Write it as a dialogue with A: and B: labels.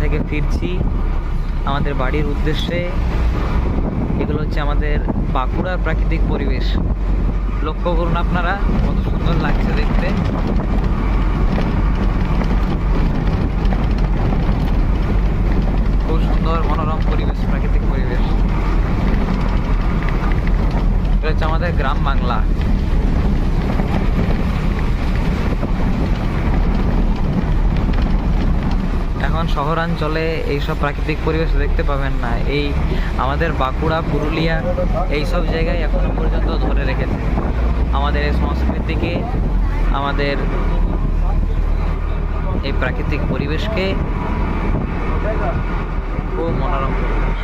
A: থেকে ফিরছি আমাদের বাড়ির উদ্দেশ্যে। এগুলো হচ্ছে আমাদের বাঁকুড়ার প্রাকৃতিক পরিবেশ। লক্ষ্য করুন আপনারা কত সুন্দর লাগছে দেখতে। খুব সুন্দর মনোরম পরিবেশ, প্রাকৃতিক পরিবেশ। এটা হচ্ছে আমাদের গ্রাম বাংলা। এখন শহরাঞ্চলে এইসব প্রাকৃতিক পরিবেশ দেখতে পাবেন না। এই আমাদের বাঁকুড়া, পুরুলিয়া এইসব জায়গায় এখনো পর্যন্ত ধরে রেখেছে আমাদের এই সংস্কৃতিকে, আমাদের এই প্রাকৃতিক পরিবেশকে। খুব মনোরম পরিবেশ।